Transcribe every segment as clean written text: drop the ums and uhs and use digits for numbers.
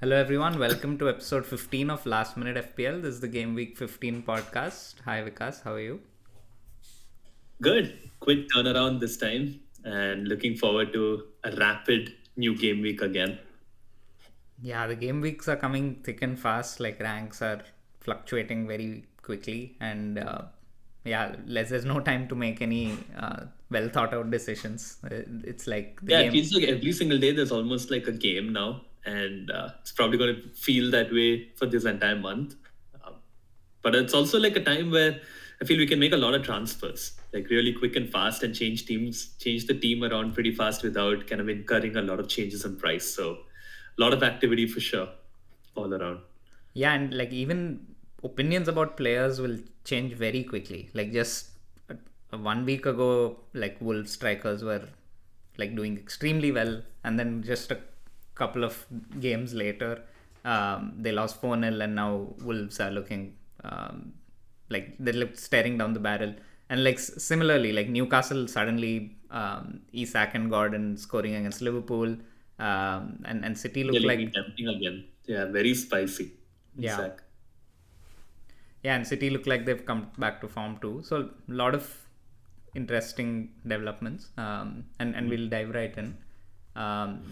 Hello everyone, welcome to episode 15 of Last Minute FPL. This is the Gameweek 15 podcast. Hi Vikas, how are you? Good. Quick turnaround this time and looking forward to a rapid new game week again. Yeah, the game weeks are coming thick and fast, like ranks are fluctuating very quickly, and there's no time to make any well thought out decisions. It's like the Yeah, it game. feels like every single day there's almost like a game now, and it's probably going to feel that way for this entire month. Um, but it's also like a time where I feel we can make a lot of transfers, like really quick and fast, and change the team around pretty fast without kind of incurring a lot of changes in price. So, a lot of activity for sure, all around. Yeah, and like even opinions about players will change very quickly. Like just 1 week ago, like Wolves strikers were like doing extremely well, and then just a couple of games later, they lost 4-0, and now Wolves are looking like they look staring down the barrel. And like similarly, like Newcastle suddenly Isak and Gordon scoring against Liverpool, and City They're look looking like tempting again. Yeah, very spicy. yeah. Isaac. Yeah, and City look like they've come back to form too. So a lot of interesting developments, and we'll dive right in.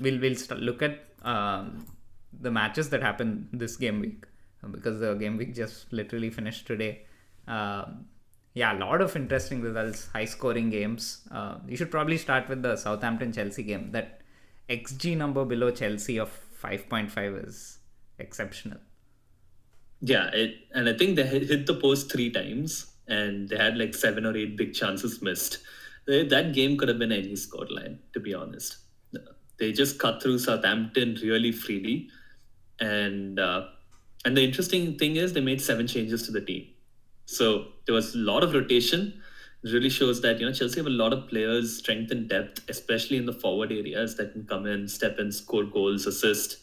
We'll look at the matches that happened this game week, because the game week just literally finished today. Yeah, a lot of interesting results, high scoring games. You should probably start with the Southampton Chelsea game. That XG number below Chelsea of 5.5 is exceptional. Yeah, and I think they hit the post three times, and they had like 7 or 8 big chances missed. That game could have been any scoreline, to be honest. They just cut through Southampton really freely, and uh, and the interesting thing is they made 7 changes to the team, so there was a lot of rotation. It really shows that Chelsea have a lot of players, strength and depth, especially in the forward areas that can come in, step in, score goals, assist.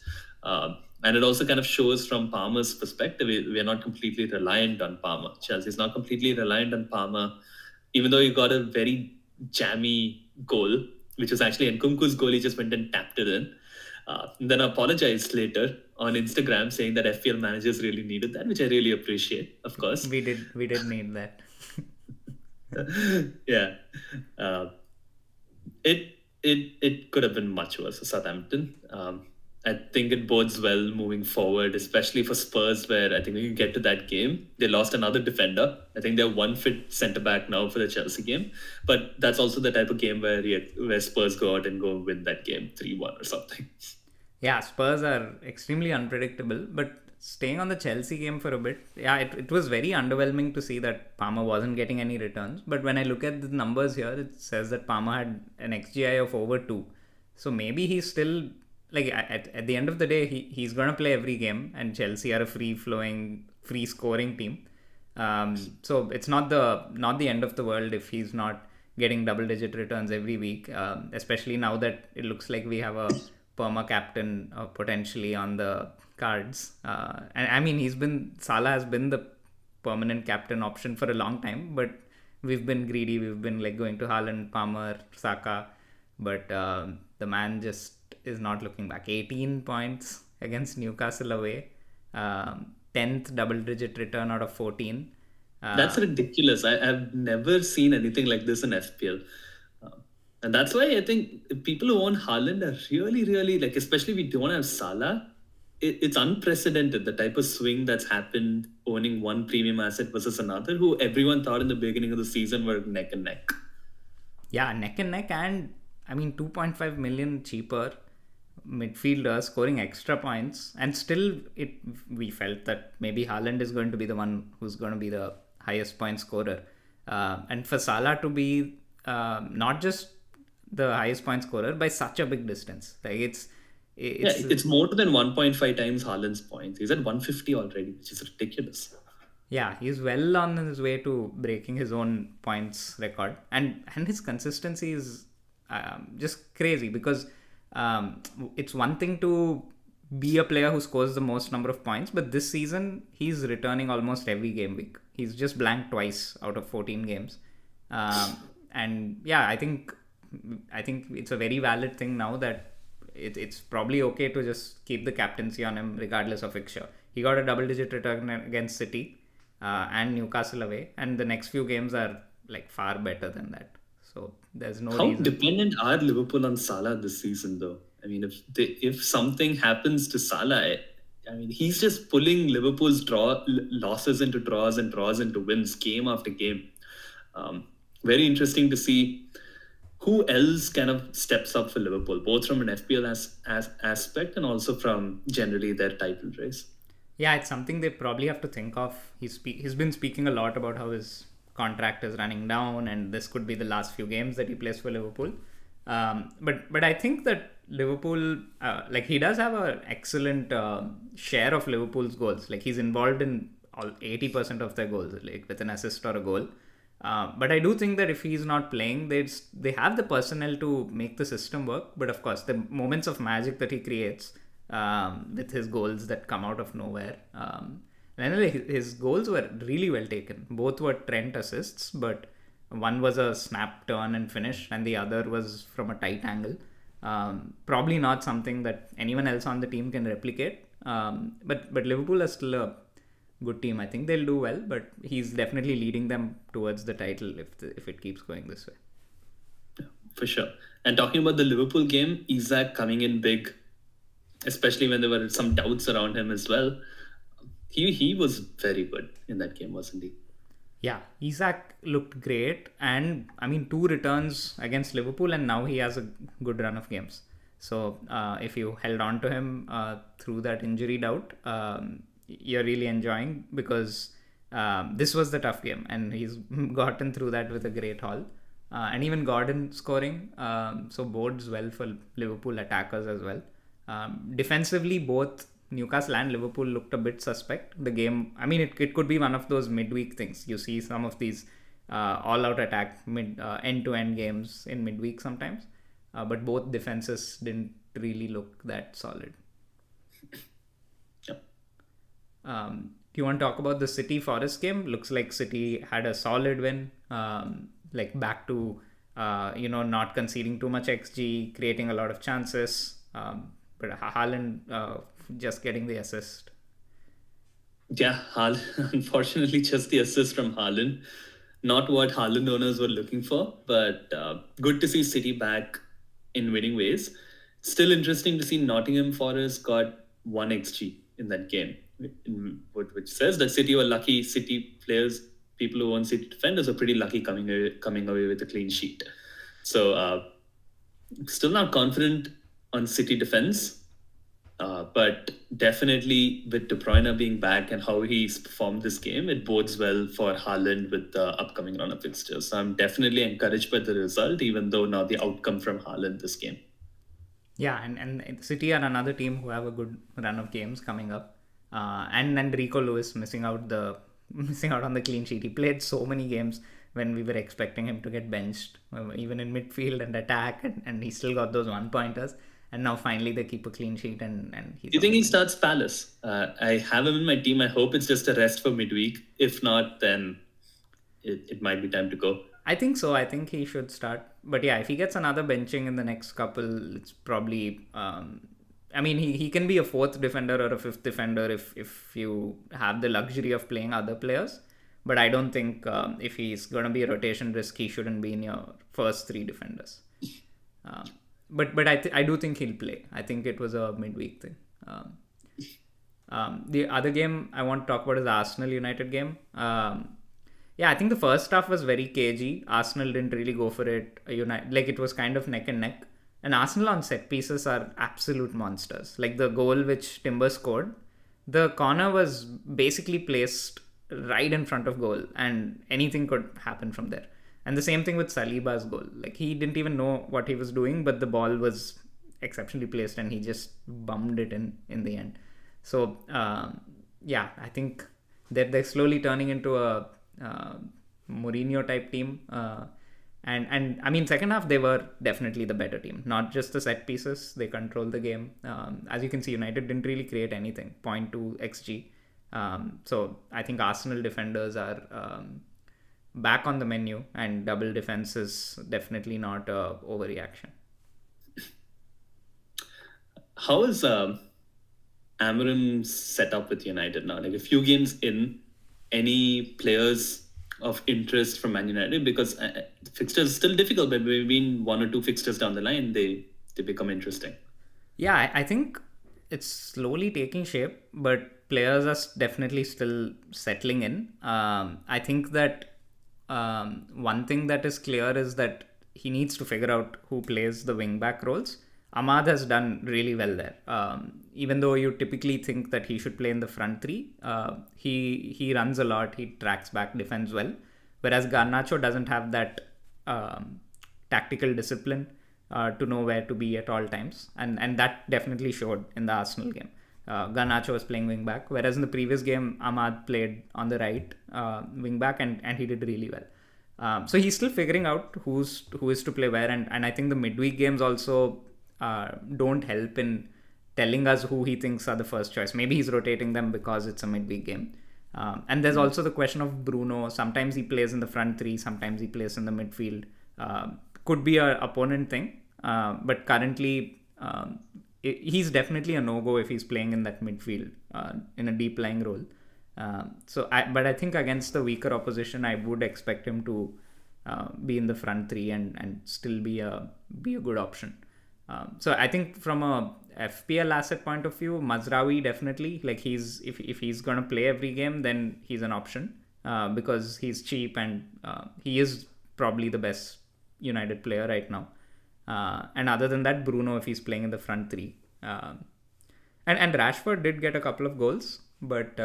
And it also kind of shows from Palmer's perspective, we're not completely reliant on Palmer. Chelsea's not completely reliant on Palmer, even though he got a very jammy goal, which was actually Nkunku's goal. He just went and tapped it in. Then apologized later on Instagram saying that FPL managers really needed that, which I really appreciate, of course. We did need that. Yeah. Uh, it could have been much worse for Southampton. I think it bodes well moving forward, especially for Spurs, where I think we can get to that game. They lost another defender. I think they're one fit centre back now for the Chelsea game, but that's also the type of game where Spurs go out and go win that game 3-1 or something. Yeah, Spurs are extremely unpredictable. But staying on the Chelsea game for a bit, yeah, it was very underwhelming to see that Palmer wasn't getting any returns. But when I look at the numbers here, it says that Palmer had an XGI of over 2. So maybe he's still, like, at the end of the day, he's going to play every game, and Chelsea are a free flowing, free scoring team. So it's not the end of the world if he's not getting double digit returns every week, especially now that it looks like we have a perma captain potentially on the cards. And I mean, Salah has been the permanent captain option for a long time, but we've been greedy. We've been like going to Haaland, Palmer, Saka, but the man just is not looking back. 18 points against Newcastle away, 10th double digit return out of 14. That's ridiculous. I've never seen anything like this in FPL. And that's why I think people who own Haaland are really, really like, especially if we don't have Salah, it's unprecedented the type of swing that's happened owning one premium asset versus another, who everyone thought in the beginning of the season were neck and neck. Yeah, neck and neck, and I mean 2.5 million cheaper midfielder scoring extra points, and still we felt that maybe Haaland is going to be the one who's going to be the highest point scorer, and for Salah to be not just the highest point scorer by such a big distance, like Yeah, it's it's more than 1.5 times Haaland's points. He's at 150 already, which is ridiculous. yeah, he's well on his way to breaking his own points record, and his consistency is just crazy, because it's one thing to be a player who scores the most number of points, but this season he's returning almost every game week. He's just blanked twice out of 14 games, and yeah, I think it's a very valid thing now that it's probably okay to just keep the captaincy on him regardless of fixture. He got a double-digit return against City and Newcastle away, and the next few games are like far better than that. So there's no How reason. dependent are Liverpool on Salah this season, though? I mean, if something happens to Salah, I mean, he's just pulling Liverpool's losses into draws and draws into wins game after game. Very interesting to see who else kind of steps up for Liverpool, both from an FPL aspect and also from generally their title race. Yeah, it's something they probably have to think of. He's been speaking a lot about how his contract is running down, and this could be the last few games that he plays for Liverpool. But I think that Liverpool, like he does have an excellent share of Liverpool's goals. Like he's involved in all 80% of their goals, like with an assist or a goal. But I do think that if he's not playing, they have the personnel to make the system work. But of course, the moments of magic that he creates with his goals that come out of nowhere. And anyway, his goals were really well taken. Both were Trent assists, but one was a snap turn and finish, and the other was from a tight angle. Probably not something that anyone else on the team can replicate. But Liverpool are still a good team. I think they'll do well, but he's definitely leading them towards the title if it keeps going this way. Yeah, for sure. And talking about the Liverpool game, Isak coming in big, especially when there were some doubts around him as well. He was very good in that game, wasn't he? Yeah, Isak looked great, and I mean 2 returns against Liverpool, and now he has a good run of games. So if you held on to him through that injury doubt, you're really enjoying, because this was the tough game, and he's gotten through that with a great haul. And even Gordon scoring, so bodes well for Liverpool attackers as well. Defensively, both Newcastle and Liverpool looked a bit suspect. The game, I mean, it could be one of those midweek things. You see some of these all-out attack end-to-end games in midweek sometimes, but both defenses didn't really look that solid. Yep. Do you want to talk about the City Forest game? Looks like City had a solid win, like back to not conceding too much XG, creating a lot of chances. But Haaland just getting the assist. Yeah, Haaland, unfortunately, just the assist from Haaland. Not what Haaland owners were looking for, but good to see City back in winning ways. Still interesting to see Nottingham Forest got 1 XG in that game, which says that City were lucky. City players, people who own City defenders, are pretty lucky coming away with a clean sheet. So still not confident on City defense. But definitely with De Bruyne being back and how he's performed this game, it bodes well for Haaland with the upcoming run of fixtures. So I'm definitely encouraged by the result, even though not the outcome from Haaland this game. Yeah, and City are another team who have a good run of games coming up. And Rico Lewis missing out on the clean sheet. He played so many games when we were expecting him to get benched, even in midfield and attack, and he still got those 1-pointers. And now finally they keep a clean sheet and he's... Do you think he starts Palace? I have him in my team. I hope it's just a rest for midweek. If not, then it might be time to go. I think so. I think he should start. But yeah, if he gets another benching in the next couple, it's probably... I mean, he can be a 4th defender or a 5th defender if you have the luxury of playing other players. But I don't think if he's going to be a rotation risk, he shouldn't be in your first 3 defenders. But I do think he'll play. I think it was a midweek thing. The other game I want to talk about is the Arsenal United game. Yeah, I think the first half was very cagey. Arsenal didn't really go for it. It was kind of neck and neck. And Arsenal on set pieces are absolute monsters. Like the goal which Timber scored, the corner was basically placed right in front of goal, and anything could happen from there. And the same thing with Saliba's goal. Like he didn't even know what he was doing, but the ball was exceptionally placed and he just bummed it in the end. So yeah, I think they're slowly turning into a Mourinho type team. And I mean, second half they were definitely the better team. Not just the set pieces, they controlled the game. As you can see, United didn't really create anything. 0.2 XG. So I think Arsenal defenders are back on the menu, and double defense is definitely not a overreaction. how is Amarim set up with United now? Like a few games in, any players of interest from Man United? Because fixtures are still difficult, but maybe one or two fixtures down the line, they become interesting. Yeah, I think it's slowly taking shape, but players are definitely still settling in. I think that one thing that is clear is that he needs to figure out who plays the wing back roles. Ahmad has done really well there. Even though you typically think that he should play in the front three, he runs a lot, he tracks back, defends well. Whereas Garnacho doesn't have that tactical discipline to know where to be at all times, and that definitely showed in the Arsenal game. Garnacho was playing wing back, whereas in the previous game Ahmad played on the right wing back, and he did really well. So he's still figuring out who is to play where, and I think the midweek games also don't help in telling us who he thinks are the first choice. Maybe he's rotating them because it's a midweek game. And there's also the question of Bruno. Sometimes he plays in the front three, sometimes he plays in the midfield. Could be an opponent thing, but currently he's definitely a no-go if he's playing in that midfield in a deep lying role. But I think against the weaker opposition, I would expect him to be in the front three and still be a good option. So I think from a FPL asset point of view, Mazraoui definitely, like if he's gonna play every game, then he's an option because he's cheap and he is probably the best United player right now. And other than that, Bruno if he's playing in the front three. And Rashford did get a couple of goals, but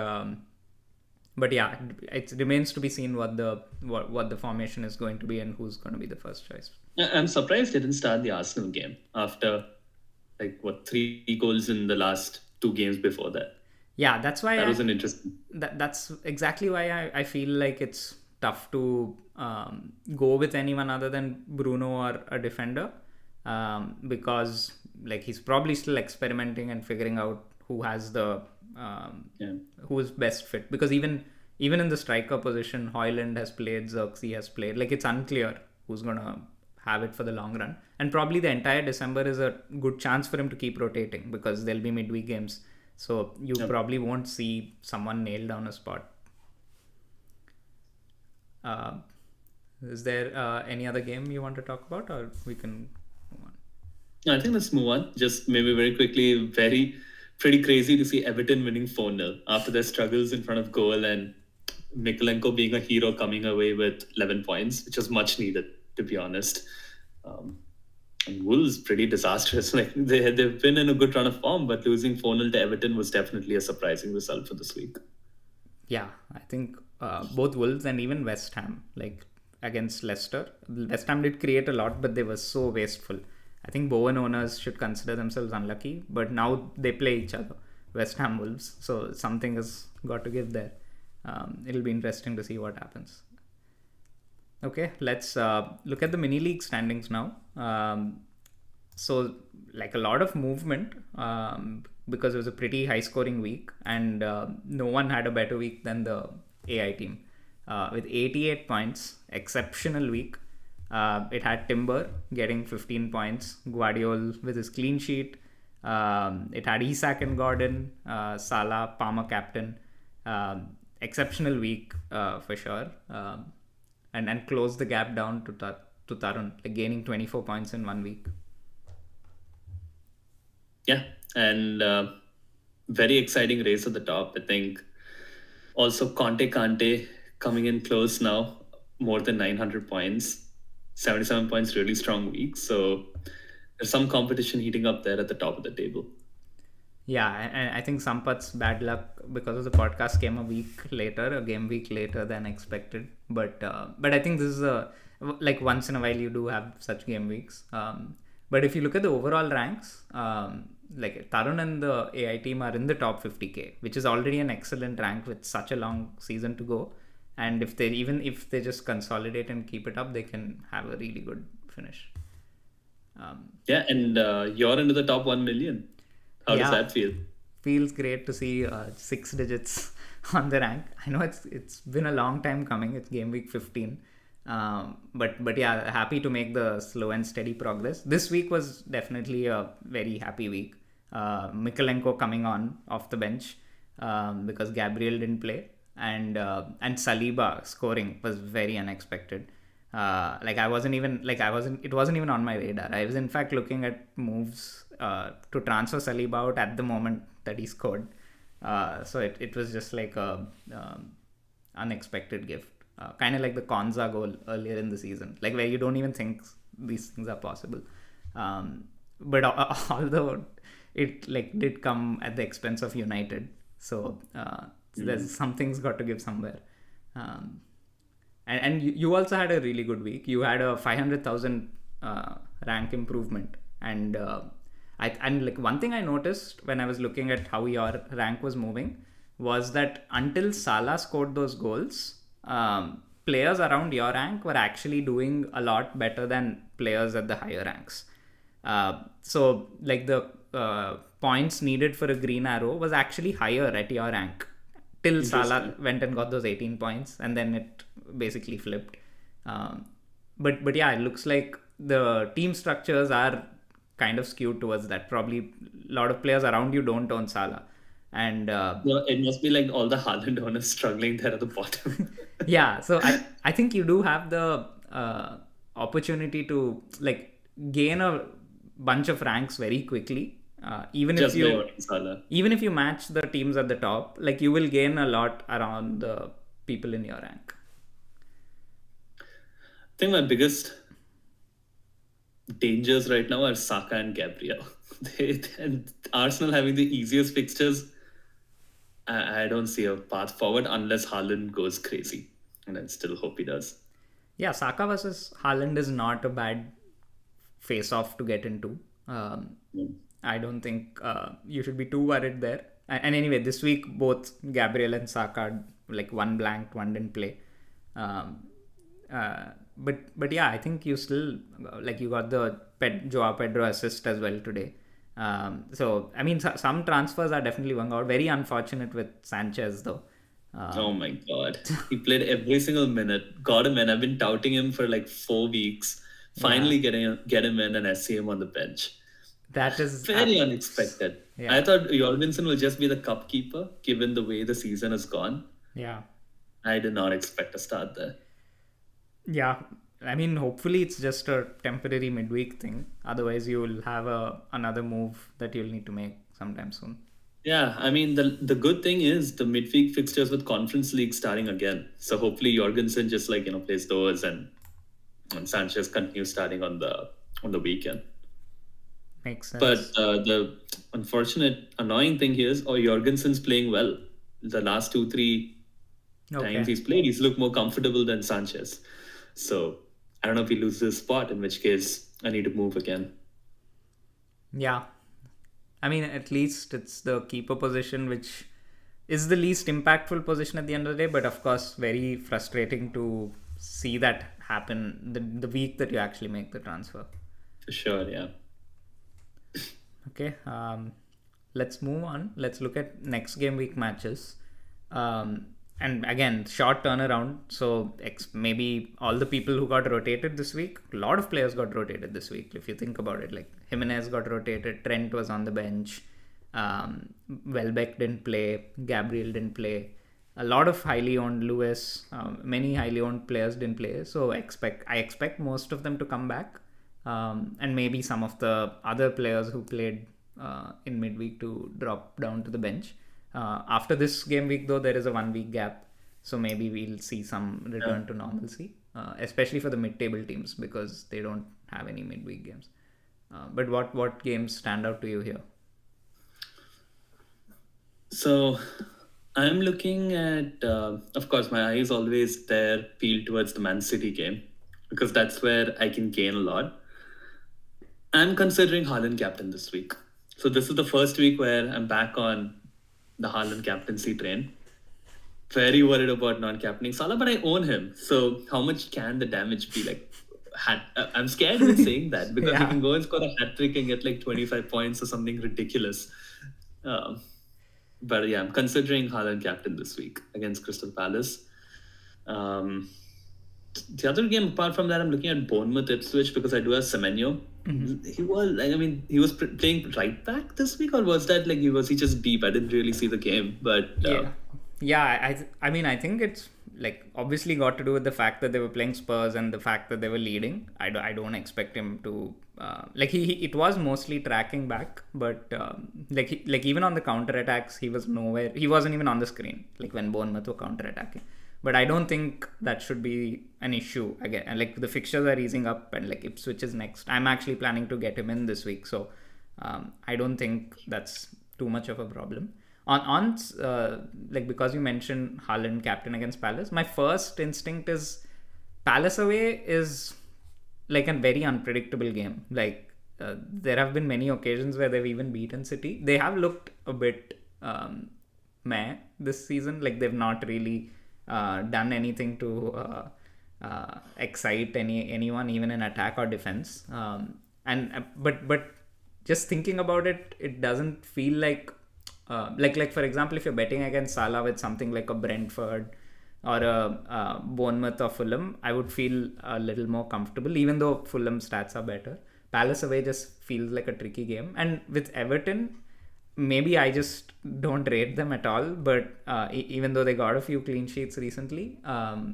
yeah, it remains to be seen what the formation is going to be and who's going to be the first choice. I'm surprised they didn't start the Arsenal game after 3 goals in the last 2 games before that. Yeah, that's why that was an interesting. That's exactly why I feel like it's tough to go with anyone other than Bruno or a defender, because like he's probably still experimenting and figuring out who has the who is best fit. Because even in the striker position, Højlund has played, Xerxes has played. Like it's unclear who's gonna have it for the long run, and probably the entire December is a good chance for him to keep rotating because there'll be midweek games, so you probably won't see someone nail down a spot. Is there any other game you want to talk about, or we can move on? No, I think let's move on. Just maybe very quickly, pretty crazy to see Everton winning 4-0 after their struggles in front of goal, and Mikolenko being a hero coming away with 11 points, which was much needed, to be honest. And Wolves pretty disastrous. Like they've been in a good run of form, but losing 4-0 to Everton was definitely a surprising result for this week. Yeah, I think both Wolves and even West Ham, like against Leicester, West Ham did create a lot, but they were so wasteful. I think Bowen owners should consider themselves unlucky, but now they play each other, West Ham Wolves, so something has got to give there. It'll be interesting to see what happens. Okay, let's look at the mini league standings now. So like a lot of movement because it was a pretty high scoring week, and no one had a better week than the AI team with 88 points. Exceptional week. It had Timber getting 15 points, Guardiola with his clean sheet. It had Isak and Gordon, Salah, Palmer captain. Exceptional week for sure. And closed the gap down to Tarun, like gaining 24 points in 1 week. Yeah, and very exciting race at the top. I think also Conte coming in close now, more than 900 points, 77 points, really strong week. So there's some competition heating up there at the top of the table. Yeah, and I think Sampath's bad luck because of the podcast came a game week later than expected. But I think this is like once in a while you do have such game weeks. But if you look at the overall ranks, like Tarun and the AI team are in the top 50k, which is already an excellent rank with such a long season to go. And if they just consolidate and keep it up, they can have a really good finish. Yeah, and you're into the top 1 million. How does that feel? Feels great to see 6 digits on the rank. I know it's been a long time coming. It's game week 15. But yeah, happy to make the slow and steady progress. This week was definitely a very happy week. Mikolenko coming on off the bench because Gabriel didn't play, and Saliba scoring was very unexpected. It wasn't even on my radar. I was in fact looking at moves to transfer Saliba out at the moment that he scored. So it was just like a unexpected gift, kind of like the Konza goal earlier in the season, like where you don't even think these things are possible. But although it like did come at the expense of United, so there's something's got to give somewhere. And you also had a really good week. You had a 500,000 rank improvement, and like one thing I noticed when I was looking at how your rank was moving was that until Salah scored those goals, players around your rank were actually doing a lot better than players at the higher ranks. So like the points needed for a green arrow was actually higher at your rank till Salah went and got those 18 points, and then it basically flipped. But yeah, it looks like the team structures are kind of skewed towards that. Probably a lot of players around you don't own Salah, and it must be like all the Haaland owners struggling there at the bottom. yeah. So I think you do have the opportunity to like gain a bunch of ranks very quickly. Even Just if by you owning Salah. even if you match the teams at the top, like you will gain a lot around the people in your rank. I think my biggest dangers right now are Saka and Gabriel. And Arsenal having the easiest fixtures, I don't see a path forward unless Haaland goes crazy. And I still hope he does. Yeah, Saka versus Haaland is not a bad face-off to get into. I don't think you should be too worried there. And anyway, this week both Gabriel and Saka, like one blanked, one didn't play. But yeah, I think you still like you got the Joao Pedro assist as well today. So I mean, some transfers are definitely working out. Very unfortunate with Sanchez though. Oh my God. He played every single minute. Got him in. I've been touting him for like 4 weeks. Finally get him in and I see him on the bench. That is very unexpected. Yeah. I thought Jorgensen will just be the cup keeper given the way the season has gone. Yeah. I did not expect a start there. Yeah. I mean, hopefully it's just a temporary midweek thing. Otherwise, you will have another move that you'll need to make sometime soon. Yeah, I mean, the good thing is the midweek fixtures with Conference League starting again. So hopefully Jorgensen just plays those and Sanchez continues starting on the weekend. Makes sense. But the unfortunate, annoying thing here is Jorgensen's playing well. The last 2-3 times he's played, he's looked more comfortable than Sanchez. So I don't know if he loses his spot, in which case I need to move again. Yeah. I mean, at least it's the keeper position, which is the least impactful position at the end of the day, but of course, very frustrating to see that happen the week that you actually make the transfer. For sure, yeah. Okay, let's move on. Let's look at next game week matches. And again, short turnaround. So maybe all the people who got rotated this week, a lot of players got rotated this week. If you think about it, like Jimenez got rotated, Trent was on the bench, Welbeck didn't play, Gabriel didn't play. A lot of highly owned Lewis, many highly owned players didn't play. So I expect most of them to come back. And maybe some of the other players who played in midweek to drop down to the bench. After this game week, though, there is a 1 week gap. So maybe we'll see some return to normalcy, especially for the mid-table teams because they don't have any midweek games. But what games stand out to you here? So I'm looking at, of course, my eye is always there peeled towards the Man City game because that's where I can gain a lot. I'm considering Haaland captain this week. So this is the first week where I'm back on the Haaland captaincy train. Very worried about not captaining Salah, but I own him. So how much can the damage be? Like, I'm scared of saying that because he can go and score a hat-trick and get like 25 points or something ridiculous. But yeah, I'm considering Haaland captain this week against Crystal Palace. The other game, apart from that, I'm looking at Bournemouth Ipswich because I do have Semenyo. he was. I mean, he was playing right back this week, or was that like he just deep? I didn't really see the game, but Yeah, I mean, I think it's like obviously got to do with the fact that they were playing Spurs and the fact that they were leading. I don't expect him to like he it was mostly tracking back, but like even on the counter attacks, he was nowhere. He wasn't even on the screen like when Bournemouth were counter attacking. But I don't think that should be an issue again. And like the fixtures are easing up, and like Ipswich is next. I'm actually planning to get him in this week, so I don't think that's too much of a problem. On like because you mentioned Haaland captain against Palace, my first instinct is Palace away is like a very unpredictable game. Like there have been many occasions where they've even beaten City. They have looked a bit meh this season. Like they've not really done anything to excite anyone, even in attack or defense. But just thinking about it, it doesn't feel like for example, if you're betting against Salah with something like a Brentford or a Bournemouth or Fulham, I would feel a little more comfortable, even though Fulham stats are better. Palace away just feels like a tricky game, and with Everton, maybe I just don't rate them at all. But even though they got a few clean sheets recently,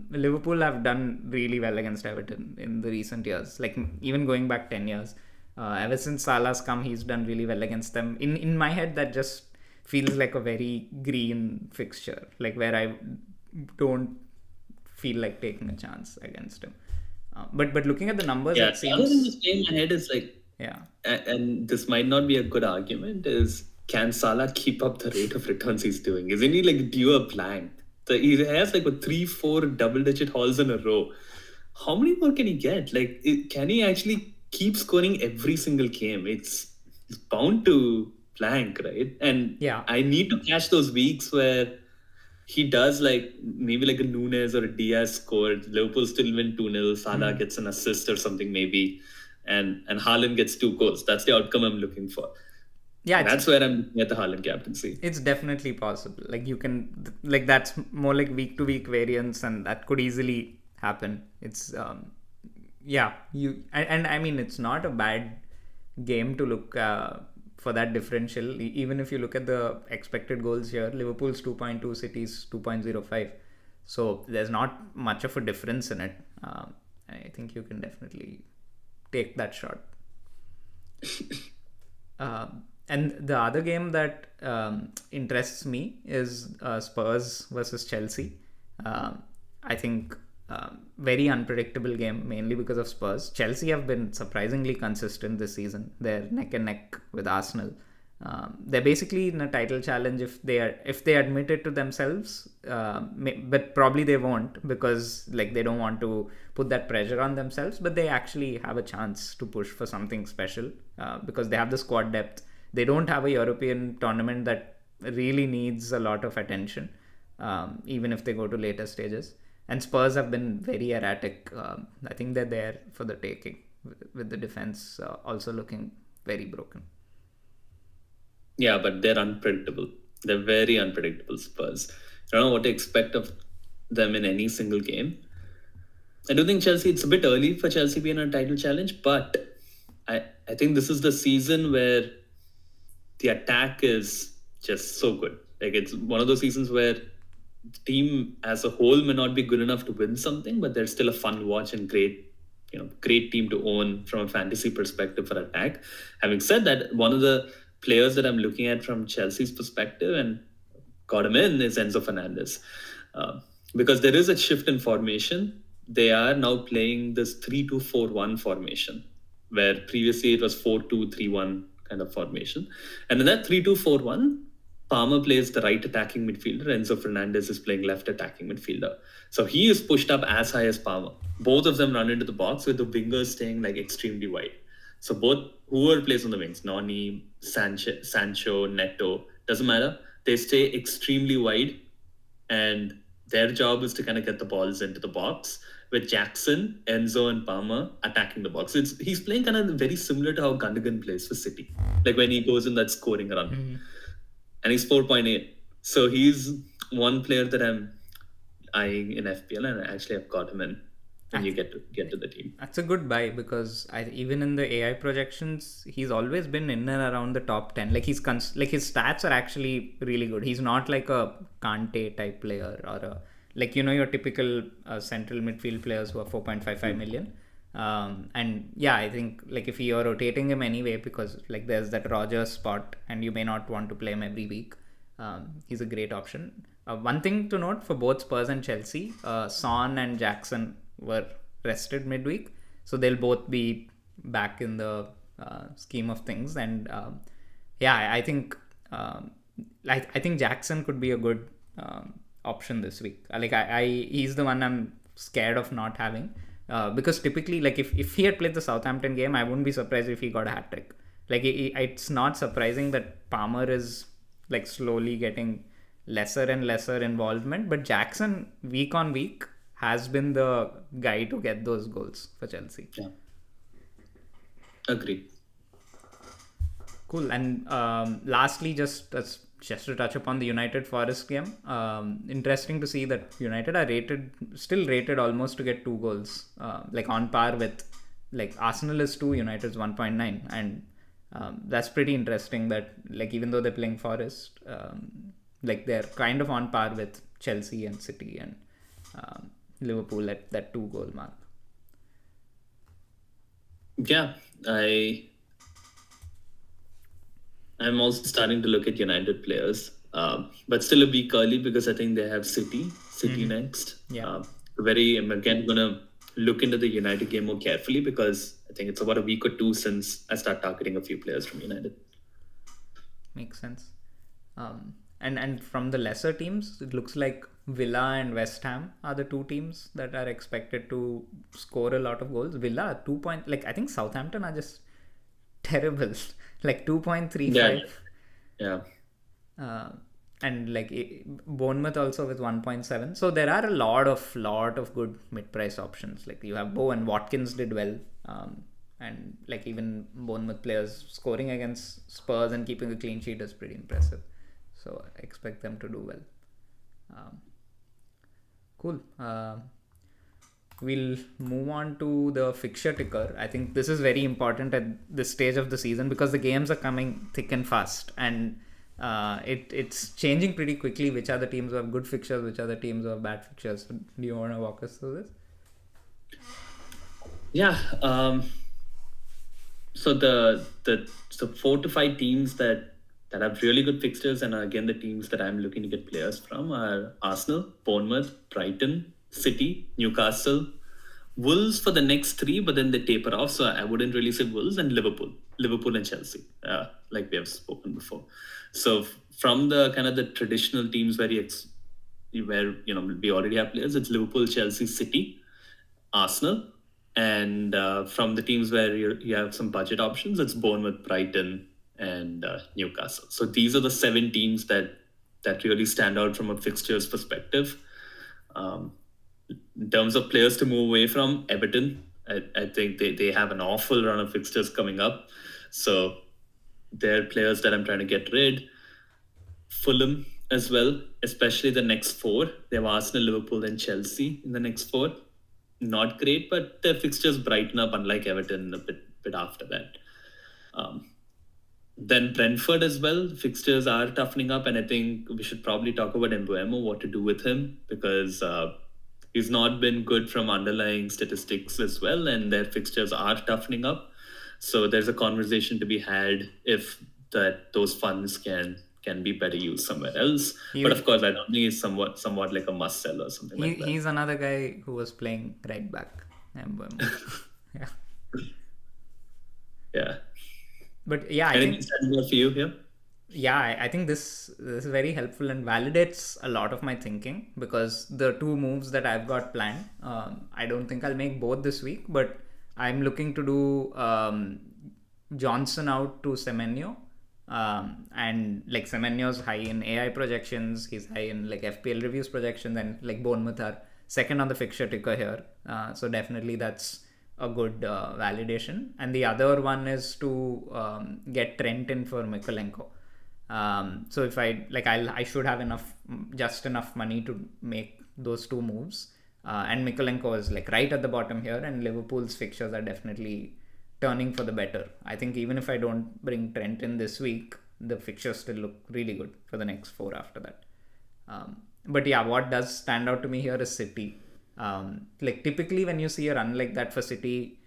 Liverpool have done really well against Everton in the recent years. Like even going back 10 years, ever since Salah's come, he's done really well against them. In my head, that just feels like a very green fixture, like where I don't feel like taking a chance against him. But looking at the numbers, yeah, it the other thing seems that's playing in my head is like, yeah. and this might not be a good argument, is can Salah keep up the rate of returns he's doing? Isn't he like due a blank? He has like 3-4 double-digit hauls in a row. How many more can he get? Like, can he actually keep scoring every single game? It's bound to blank, right? And Yeah. I need to catch those weeks where he does like maybe like a Nunes or a Diaz scored. Liverpool still win 2-0. Salah gets an assist or something maybe, and Haaland gets 2 goals. That's the outcome I'm looking for. Yeah, That's where I'm looking at the Haaland captaincy. it's definitely possible. Like you can like that's more like week to week variance, and that could easily happen. It's yeah, and I mean it's not a bad game to look for that differential. Even if you look at the expected goals here, Liverpool's 2.2, City's 2.05. So there's not much of a difference in it. I think you can definitely take that shot. And the other game that interests me is Spurs versus Chelsea. I think very unpredictable game, mainly because of Spurs. Chelsea have been surprisingly consistent this season. They're neck and neck with Arsenal. They're basically in a title challenge if they admit it to themselves, but probably they won't, because like they don't want to put that pressure on themselves. But they actually have a chance to push for something special because they have the squad depth. They don't have a European tournament that really needs a lot of attention, even if they go to later stages. And Spurs have been very erratic. I think they're there for the taking, with the defense also looking very broken. Yeah, but they're unpredictable. They're very unpredictable, Spurs. I don't know what to expect of them in any single game. I do think Chelsea, it's a bit early for Chelsea being a title challenge, but I think this is the season where the attack is just so good. Like it's one of those seasons where the team as a whole may not be good enough to win something, but they're still a fun watch and great team to own from a fantasy perspective for attack. Having said that, one of the players that I'm looking at from Chelsea's perspective and got him in is Enzo Fernandez. Because there is a shift in formation. They are now playing this 3-2-4-1 formation, where previously it was 4-2-3-1 kind of formation. And in that 3-2-4-1, Palmer plays the right attacking midfielder. Enzo Fernandez is playing left attacking midfielder. So he is pushed up as high as Palmer. Both of them run into the box with the wingers staying like extremely wide. So both whoever plays on the wings, Noni, Sancho, Neto, doesn't matter. They stay extremely wide, and their job is to kind of get the balls into the box, with Jackson, Enzo, and Palmer attacking the box. He's playing kind of very similar to how Gundogan plays for City, like when he goes in that scoring run. Mm-hmm. And he's 4.8. So he's one player that I'm eyeing in FPL, and I actually have got him in. when you get to the team. That's a good buy because even in the AI projections, he's always been in and around the top 10. Like like his stats are actually really good. He's not like a Kante type player or like your typical central midfield players who are 4.55 million. And yeah, I think like if you're rotating him anyway because like there's that Rogers spot and you may not want to play him every week, he's a great option. One thing to note for both Spurs and Chelsea, Son and Jackson were rested midweek, so they'll both be back in the scheme of things. And yeah, I think I think Jackson could be a good option this week. Like he's the one I'm scared of not having because typically, like if he had played the Southampton game, I wouldn't be surprised if he got a hat trick. Like it's not surprising that Palmer is like slowly getting lesser and lesser involvement, but Jackson week on week has been the guy to get those goals for Chelsea. Yeah, agree. Cool. And lastly, just to touch upon the United Forest game, interesting to see that United are still rated almost to get 2 goals, like on par with like Arsenal is 2, United's 1.9, and that's pretty interesting that like even though they're playing Forest, like they're kind of on par with Chelsea and City and Liverpool at that 2 goal mark. Yeah, I'm also starting to look at United players, but still a week early because I think they have City next. Yeah. I'm again gonna look into the United game more carefully because I think it's about a week or 2 since I start targeting a few players from United. Makes sense. And from the lesser teams, it looks like Villa and West Ham are the 2 teams that are expected to score a lot of goals. Villa 2 point, like I think Southampton are just terrible, like 2.35. Yeah. And like Bournemouth also with 1.7. So there are a lot of good mid-price options. Like you have Bowen, Watkins did well, and like even Bournemouth players scoring against Spurs and keeping a clean sheet is pretty impressive. So I expect them to do well. Cool. We'll move on to the fixture ticker. I think this is very important at this stage of the season because the games are coming thick and fast, and it's changing pretty quickly which are the teams who have good fixtures, which are the teams who have bad fixtures. So do you want to walk us through this? Yeah. So the 4 to 5 teams that have really good fixtures and are again the teams that I'm looking to get players from are Arsenal, Bournemouth, Brighton, City, Newcastle, Wolves for the next 3, but then they taper off. So I wouldn't really say Wolves, and Liverpool and Chelsea, like we have spoken before. So from the kind of the traditional teams where we already have players, it's Liverpool, Chelsea, City, Arsenal, and from the teams where you have some budget options, it's Bournemouth, Brighton, and Newcastle. So these are the 7 teams that really stand out from a fixtures perspective. In terms of players to move away from, Everton, I think they have an awful run of fixtures coming up. So they're players that I'm trying to get rid. Fulham as well, especially the next 4. They have Arsenal, Liverpool, and Chelsea in the next 4. Not great, but their fixtures brighten up, unlike Everton, a bit after that. Then Brentford as well, fixtures are toughening up, and I think we should probably talk about Mbeumo, what to do with him, because he's not been good from underlying statistics as well, and their fixtures are toughening up. So there's a conversation to be had if those funds can be better used somewhere else. But of course, I don't think he's somewhat like a must sell or something like that. He's another guy who was playing right back. Yeah. Yeah. But yeah, anything standing out for you here? Yeah, I think this is very helpful and validates a lot of my thinking because the 2 moves that I've got planned, I don't think I'll make both this week, but I'm looking to do Johnson out to Semenyo. And like Semenyo's high in AI projections, he's high in like FPL reviews projections, and like Bournemouth are second on the fixture ticker here. So definitely that's a good validation. And the other one is to get Trent in for Mykolenko. So if I should have just enough money to make those 2 moves. And Mikolenko is like right at the bottom here, and Liverpool's fixtures are definitely turning for the better. I think even if I don't bring Trent in this week, the fixtures still look really good for the next four after that. But yeah, what does stand out to me here is City. Like typically when you see a run like that for City,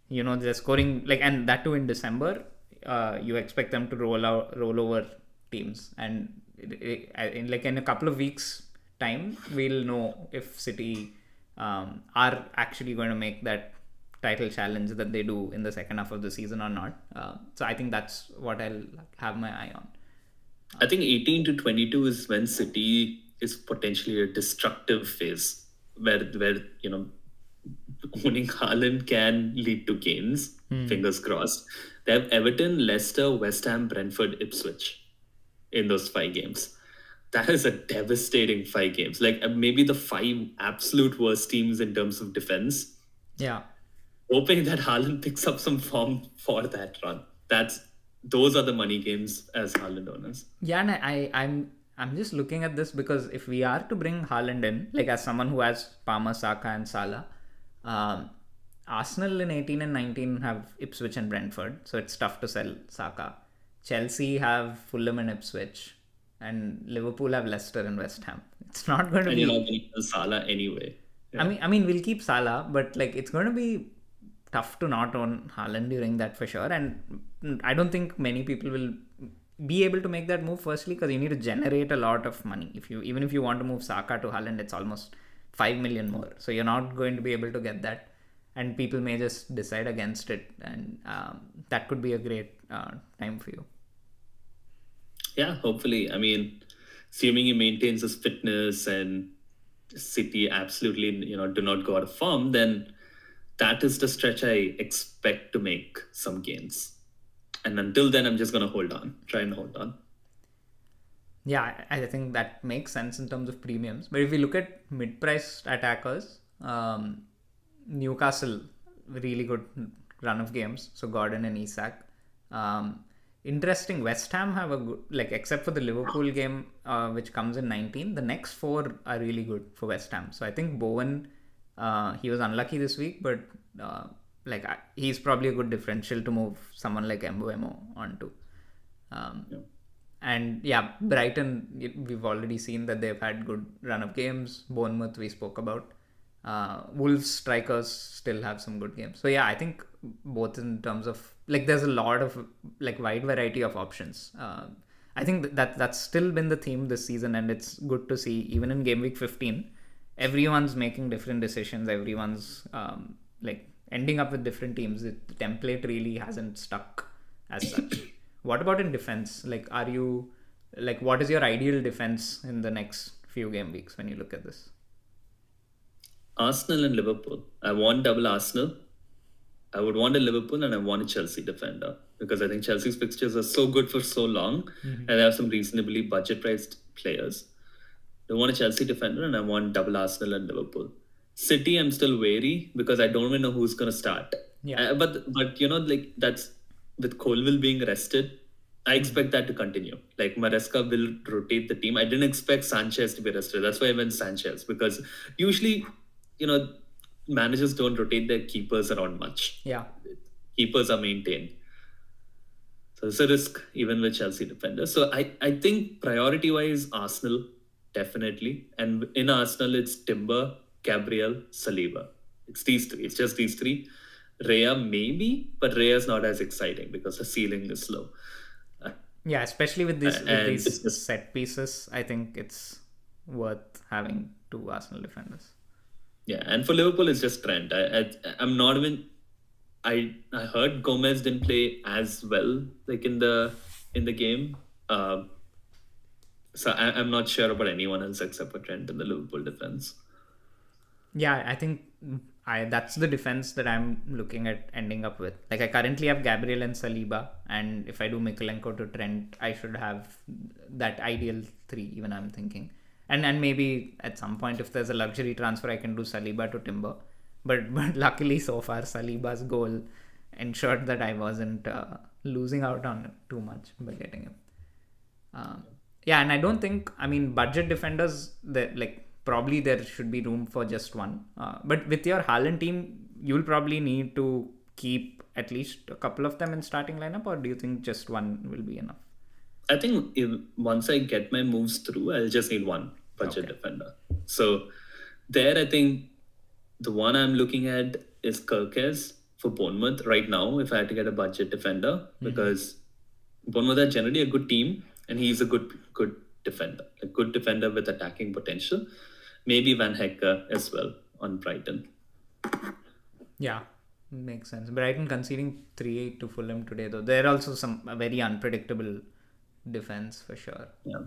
they're scoring like, and that too in December, you expect them to roll over teams, and in a couple of weeks time we'll know if City are actually going to make that title challenge that they do in the second half of the season or not. So I think that's what I'll have my eye on. I think 18 to 22 is when City is potentially a destructive phase where owning Haaland can lead to gains. Fingers crossed. They have Everton, Leicester, West Ham, Brentford, Ipswich in those 5 games. That is a devastating 5 games. Like maybe the 5 absolute worst teams in terms of defense. Yeah. Hoping that Haaland picks up some form for that run. Those are the money games as Haaland owners. Yeah, and I'm just looking at this because if we are to bring Haaland in, like as someone who has Palmer, Saka, and Salah, Arsenal in 18 and 19 have Ipswich and Brentford, so it's tough to sell Saka. Chelsea have Fulham and Ipswich, and Liverpool have Leicester and West Ham. It's not going to and be. You're not going to use Salah anyway. Yeah. I mean, we'll keep Salah, but like it's going to be tough to not own Haaland during that for sure. And I don't think many people will be able to make that move. Firstly, because you need to generate a lot of money. Even if you want to move Saka to Haaland, it's almost 5 million more. So you're not going to be able to get that. And people may just decide against it, and that could be a great time for you. Yeah, hopefully. I mean, assuming he maintains his fitness and City absolutely, do not go out of form, then that is the stretch I expect to make some gains. And until then, I'm just going to try and hold on. Yeah, I think that makes sense in terms of premiums. But if we look at mid-priced attackers, Newcastle, really good run of games. So Gordon and Isak. Interesting, West Ham have a good, like except for the Liverpool game, which comes in 19, the next 4 are really good for West Ham. So I think Bowen, he was unlucky this week, but he's probably a good differential to move someone like Mbeumo onto. And yeah, Brighton, we've already seen that they've had good run of games. Bournemouth, we spoke about. Wolves strikers still have some good games. So yeah, I think both in terms of like there's a lot of like wide variety of options. I think that's still been the theme this season, and it's good to see even in Gameweek 15, everyone's making different decisions. Everyone's like ending up with different teams. The template really hasn't stuck as such. What about in defense? Like, are you like what is your ideal defense in the next few game weeks when you look at this? Arsenal and Liverpool. I want double Arsenal. I would want a Liverpool and I want a Chelsea defender because I think Chelsea's fixtures are so good for so long and they have some reasonably budget-priced players. I want a Chelsea defender and I want double Arsenal and Liverpool. City, I'm still wary because I don't even know who's going to start. Yeah. But like that's with Colville being rested, I expect that to continue. Like Maresca will rotate the team. I didn't expect Sanchez to be rested. That's why I went Sanchez because usually, managers don't rotate their keepers around much. Yeah. Keepers are maintained. So it's a risk even with Chelsea defenders. So I think priority-wise, Arsenal, definitely. And in Arsenal, it's Timber, Gabriel, Saliba. It's these 3. It's just these 3. Raya maybe, but Raya's not as exciting because the ceiling is low. Yeah, especially with these set pieces, I think it's worth having 2 Arsenal defenders. Yeah, and for Liverpool, it's just Trent. I'm not even. I heard Gomez didn't play as well, like in the game. So I'm not sure about anyone else except for Trent in the Liverpool defense. Yeah, I think that's the defense that I'm looking at ending up with. Like I currently have Gabriel and Saliba, and if I do Mikolenko to Trent, I should have that ideal 3. Even I'm thinking. And maybe at some point, if there's a luxury transfer, I can do Saliba to Timber. But luckily, so far, Saliba's goal ensured that I wasn't losing out on too much by getting him. Yeah, and I don't think, budget defenders, like probably there should be room for just one. But with your Haaland team, you'll probably need to keep at least a couple of them in starting lineup, or do you think just one will be enough? I think once I get my moves through, I'll just need one budget defender. So there, I think the one I'm looking at is Kirkes for Bournemouth right now. If I had to get a budget defender, because Bournemouth are generally a good team, and he's a good defender, a good defender with attacking potential. Maybe Van Hecke as well on Brighton. Yeah, makes sense. Brighton conceding 3-8 to Fulham today, though. They're also a very unpredictable defense for sure. Yeah.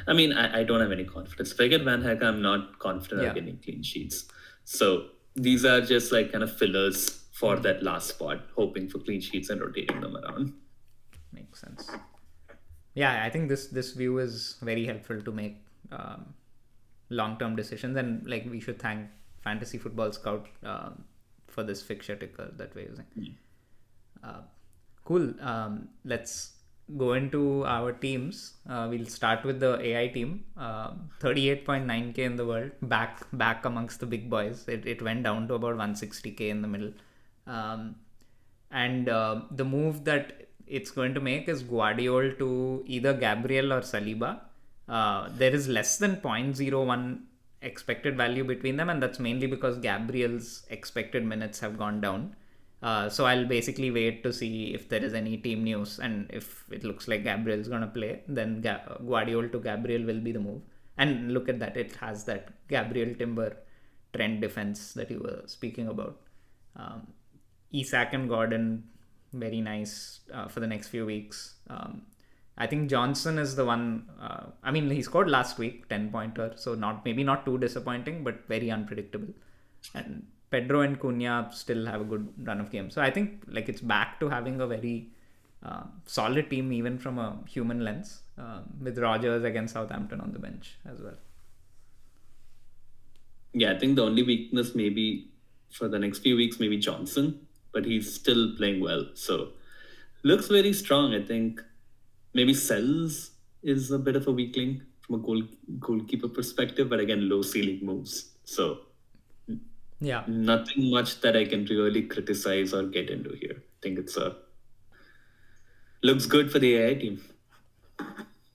I mean, I don't have any confidence. If I get Van Hecke, I'm not confident of getting clean sheets. So these are just like kind of fillers for that last spot, hoping for clean sheets and rotating them around. Makes sense. Yeah, I think this view is very helpful to make long-term decisions, and like we should thank Fantasy Football Scout for this fixture ticker that we're using. Cool. Let's go into our teams. We'll start with the AI team. 38.9k in the world, back amongst the big boys. It went down to about 160k in the middle. And the move that it's going to make is Guardiola to either Gabriel or Saliba. There is less than 0.01 expected value between them, and that's mainly because Gabriel's expected minutes have gone down. So I'll basically wait to see if there is any team news, and if it looks like Gabriel's going to play, then Guardiola to Gabriel will be the move. And look at that, it has that Gabriel Timber trend defense that you were speaking about. Isak and Gordon, very nice for the next few weeks. I think Johnson is the one. I mean, he scored last week, 10-pointer, so maybe not too disappointing, but very unpredictable. And Pedro and Cunha still have a good run of games. So I think like it's back to having a very solid team, even from a human lens, with Rodgers against Southampton on the bench as well. Yeah, I think the only weakness maybe for the next few weeks, maybe Johnson, but he's still playing well. So looks very strong. I think maybe Sells is a bit of a weakling from a goalkeeper perspective, but again, low ceiling moves. So yeah, nothing much that I can really criticize or get into here. I think it's looks good for the AI team.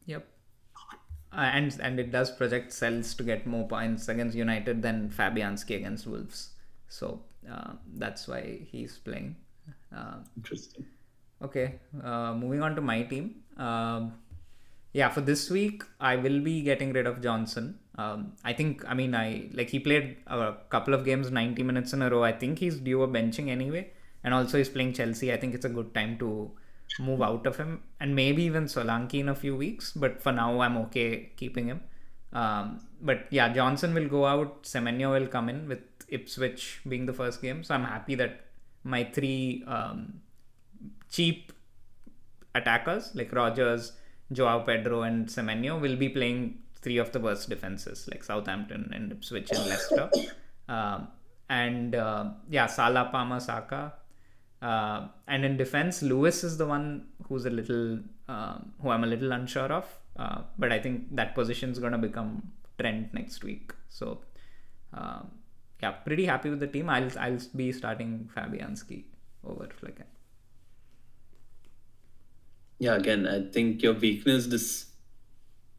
Yep. And it does project Sells to get more points against United than Fabianski against Wolves. So that's why he's playing. Interesting. Okay, moving on to my team. For this week, I will be getting rid of Johnson. He played a couple of games, 90 minutes in a row. I think he's due a benching anyway. And also he's playing Chelsea. I think it's a good time to move out of him. And maybe even Solanke in a few weeks. But for now, I'm okay keeping him. Johnson will go out. Semenyo will come in with Ipswich being the first game. So I'm happy that my three cheap attackers like Rodgers, Joao Pedro and Semenyo will be playing three of the worst defenses like Southampton and Ipswich and Leicester. Salah, Palmer, Saka. And in defense, Lewis is the one who's a little who I'm a little unsure of. But I think that position is going to become trend next week. So pretty happy with the team. I'll be starting Fabianski over Flecken. Yeah, again, I think your weakness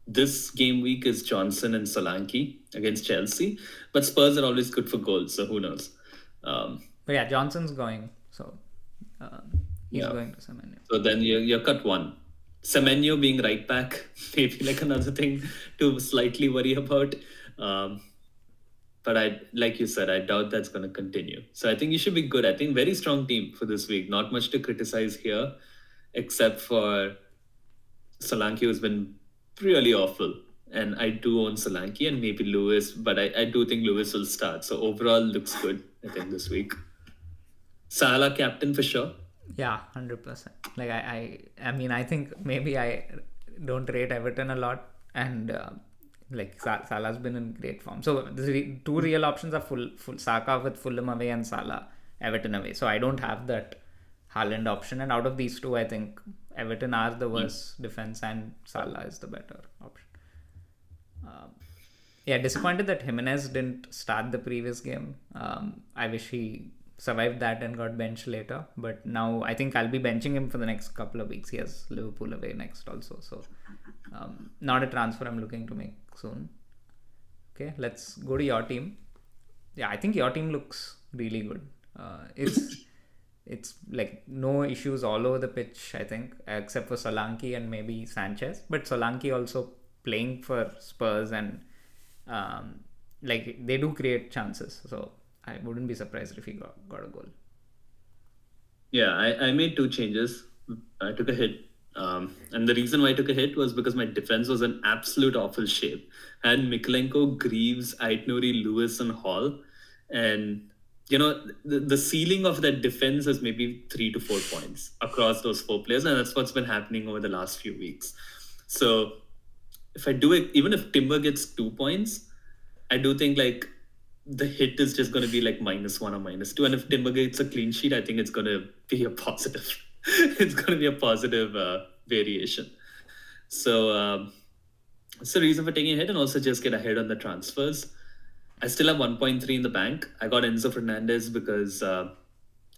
this game week is Johnson and Solanke against Chelsea. But Spurs are always good for goals, so who knows? Johnson's going. So he's going to Semenyo. So then you're cut one. Semenyo being right back, maybe like another thing to slightly worry about. But like you said, I doubt that's going to continue. So I think you should be good. I think very strong team for this week. Not much to criticize here, except for Solanke, who's been really awful. And I do own Solanke and maybe Lewis, but I do think Lewis will start. So overall, looks good, I think, this week. Salah captain for sure. Yeah, 100%. Like I think maybe I don't rate Everton a lot, and Salah's been in great form. So the two real options are full Saka with Fulham away and Salah Everton away. So I don't have that Haaland option, and out of these two, I think Everton are the worst defense and Salah is the better option. Yeah, disappointed that Jimenez didn't start the previous game. I wish he survived that and got benched later. But now I think I'll be benching him for the next couple of weeks. He has Liverpool away next also. So not a transfer I'm looking to make soon. Okay, let's go to your team. Yeah, I think your team looks really good. It's like no issues all over the pitch, I think, except for Solanke and maybe Sanchez. But Solanke also playing for Spurs and like they do create chances. So I wouldn't be surprised if he got a goal. Yeah, I made two changes. I took a hit. And the reason why I took a hit was because my defense was in absolute awful shape. I had Mikolenko, Greaves, Aitnuri, Lewis, and Hall. And, the ceiling of that defense is maybe 3 to 4 points across those 4 players. And that's what's been happening over the last few weeks. So if I do it, even if Timber gets 2 points, I do think like the hit is just going to be like -1 or -2. And if Timber gets a clean sheet, I think it's going to be a positive. It's going to be a positive variation. So that's the reason for taking a hit, and also just get ahead on the transfers. I still have 1.3 in the bank. I got Enzo Fernandez because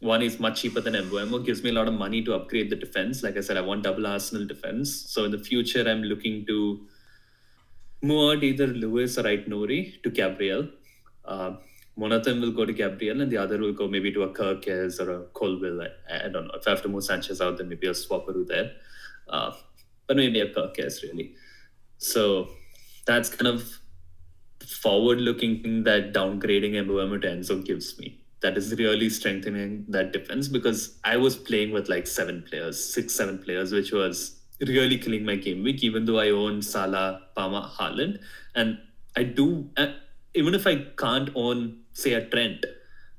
one is much cheaper than Mbuemo, gives me a lot of money to upgrade the defense. Like I said, I want double Arsenal defense. So in the future, I'm looking to move out either Lewis or Aitnuri to Gabriel. One of them will go to Gabriel and the other will go maybe to a Kirkes or a Colville. I don't know. If I have to move Sanchez out, then maybe a Swapperoo there. But maybe a Kirkes, really. So that's kind of forward-looking thing that downgrading Mbuemo to Enzo gives me. That is really strengthening that defense, because I was playing with like 7 players, which was really killing my game week, even though I own Salah, Palmer, Haaland. And I do, even if I can't own, say, a Trent,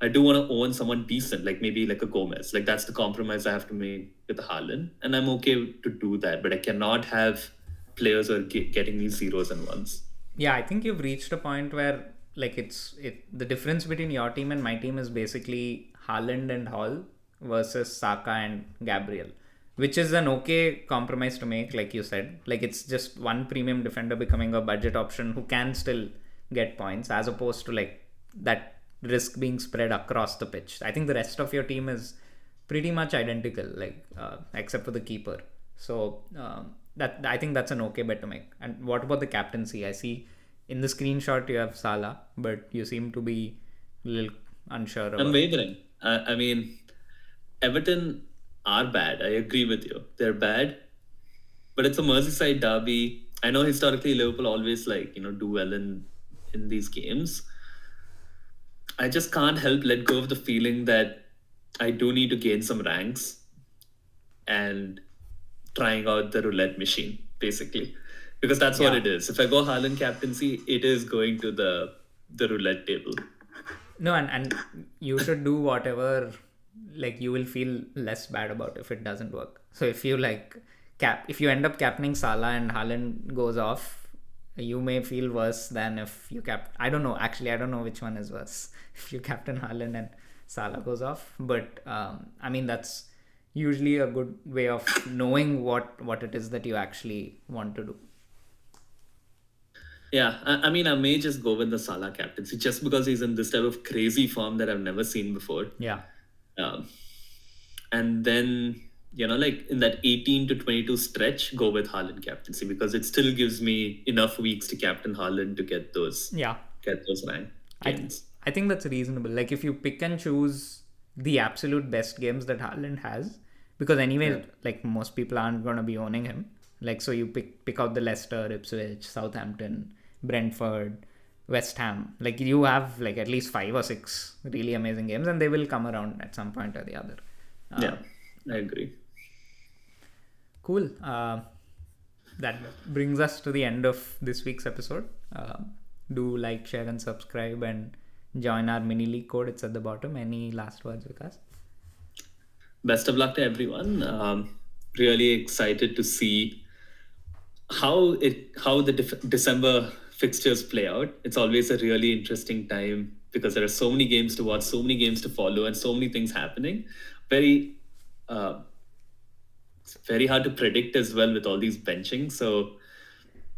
I do want to own someone decent, like maybe like a Gomez. Like that's the compromise I have to make with Haaland. And I'm okay to do that, but I cannot have players who are getting me 0s and 1s. Yeah, I think you've reached a point where like the difference between your team and my team is basically Haaland and Hall versus Saka and Gabriel, which is an okay compromise to make, like you said. Like it's just one premium defender becoming a budget option who can still get points, as opposed to like that risk being spread across the pitch. I think the rest of your team is pretty much identical, like except for the keeper. So that I think that's an okay bet to make. And what about the captaincy? I see in the screenshot you have Salah, but you seem to be a little unsure about. I'm wavering. I mean, Everton are bad. I agree with you. They're bad, but it's a Merseyside derby. I know historically Liverpool always do well in these games. I just can't help let go of the feeling that I do need to gain some ranks and trying out the roulette machine, basically, because that's what it is. If I go Haaland captaincy, it is going to the roulette table. No, and you should do whatever like you will feel less bad about if it doesn't work. So if you if you end up captaining Salah and Haaland goes off, you may feel worse than if you I don't know. Actually, I don't know which one is worse. If you captain Haaland and Salah goes off, but I mean that's usually a good way of knowing what it is that you actually want to do. Yeah, I mean, I may just go with the Salah captaincy just because he's in this type of crazy form that I've never seen before. Yeah. And then, like in that 18 to 22 stretch, go with Haaland captaincy, because it still gives me enough weeks to captain Haaland to get those rank gains. I think that's reasonable. Like if you pick and choose the absolute best games that Haaland has, because anyway, like most people aren't going to be owning him. Like, so you pick out the Leicester, Ipswich, Southampton, Brentford, West Ham. Like you have like at least 5 or 6 really amazing games, and they will come around at some point or the other. Yeah, I agree. Cool. That brings us to the end of this week's episode. Do like, share, and subscribe, and join our mini league code. It's at the bottom. Any last words, Vikas? Best of luck to everyone. Really excited to see how the December fixtures play out. It's always a really interesting time because there are so many games to watch, so many games to follow, and so many things happening. Very it's very hard to predict as well with all these benching. So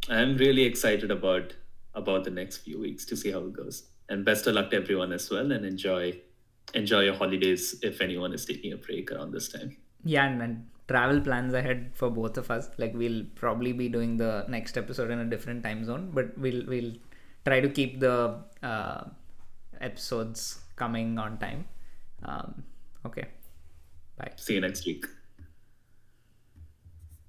I'm really excited about about the next few weeks to see how it goes. And best of luck to everyone as well, and enjoy your holidays if anyone is taking a break around this time. Yeah, and travel plans ahead for both of us. Like we'll probably be doing the next episode in a different time zone, but we'll try to keep the episodes coming on time. Okay, bye. See you next week.